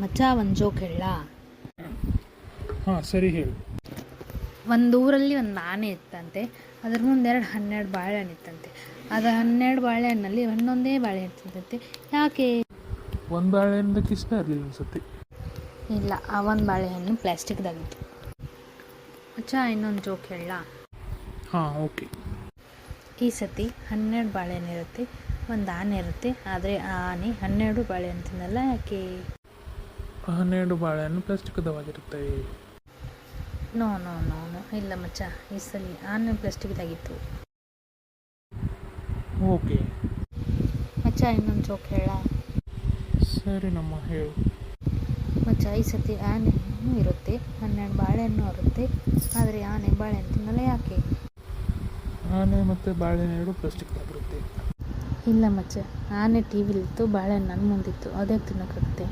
ಮಚ್ಚ ಒಂದು ಜೋಕ್ ಹೇಳ. ಹಾಂ ಸರಿ ಹೇಳು. ಒಂದು ಊರಲ್ಲಿ ಒಂದು ಆನೆ ಇತ್ತಂತೆ. ಅದ್ರ ಮುಂದೆ 12 ಬಾಳೆಹಣ್ಣು ಇತ್ತಂತೆ. ಅದು 12 ಬಾಳೆಹಣ್ಣಲ್ಲಿ ಒಂದೊಂದೇ ಬಾಳೆಹಣ್ಣು ತಿಂತಂತೆ. ಯಾಕೆ? ಒಂದು ಬಾಳೆಹಣ್ಣಕ್ಕೆ ಇಷ್ಟ ಇರಲಿಲ್ಲ ಅನ್ಸುತ್ತೆ. ಇಲ್ಲ, ಆ ಒಂದು ಬಾಳೆಹಣ್ಣು ಪ್ಲಾಸ್ಟಿಕ್ದಾಗಿತ್ತು. ಮಚ್ಚ ಇನ್ನೊಂದು ಜೋಕ್ ಹೇಳ. ಹಾಂ ಓಕೆ. ಈ ಸತಿ 12 ಬಾಳೆಹಣ್ಣು ಇರುತ್ತೆ, ಒಂದು ಆನೆ ಇರುತ್ತೆ. ಆದರೆ ಆ ಆನೆ 12 ಬಾಳೆಹಣ್ಣು ತಿನ್ನಲ್ಲ. ಯಾಕೆ? 12 ಬಾಳೆಹಣ್ಣು ಪ್ಲಾಸ್ಟಿಕ್ದವಾಗಿರುತ್ತೆ. ನೋ ನೋ ನೋ ನೋ ಇಲ್ಲ ಮಚ್ಚ, ಈ ಸಲ ಆನೆ ಪ್ಲಾಸ್ಟಿಕ್ದಾಗಿತ್ತು. ಓಕೆ. ಮಚ್ಚ ಇನ್ನೊಂದು ಜೋಕ್ ಹೇಳ. ಸರಿ ನಮ್ಮ ಹೇಳು. ಮಚ್ಚ ಈ ಸತಿ ಆನೆ ಇರುತ್ತೆ, 12 ಬಾಳೆಹಣ್ಣು ಇರುತ್ತೆ. ಆದರೆ ಆನೆ ಬಾಳೆಹಣ್ಣು ತಿನ್ನಲ್ಲ. ಯಾಕೆ? ಆನೆ ಮತ್ತು ಬಾಳೆಹಣ್ಣು ಪ್ಲಾಸ್ಟಿಕ್ದಾಗಿರುತ್ತೆ. ಇಲ್ಲ ಮಚ್ಚ, ಆನೆ ಟಿ ವಿಲಿತ್ತು, ಬಾಳೆಹಣ್ಣು ನನ್ನ ಮುಂದಿತ್ತು. ಅದೇ ತಿನ್ನೋಕ್ಕಾಗುತ್ತೆ.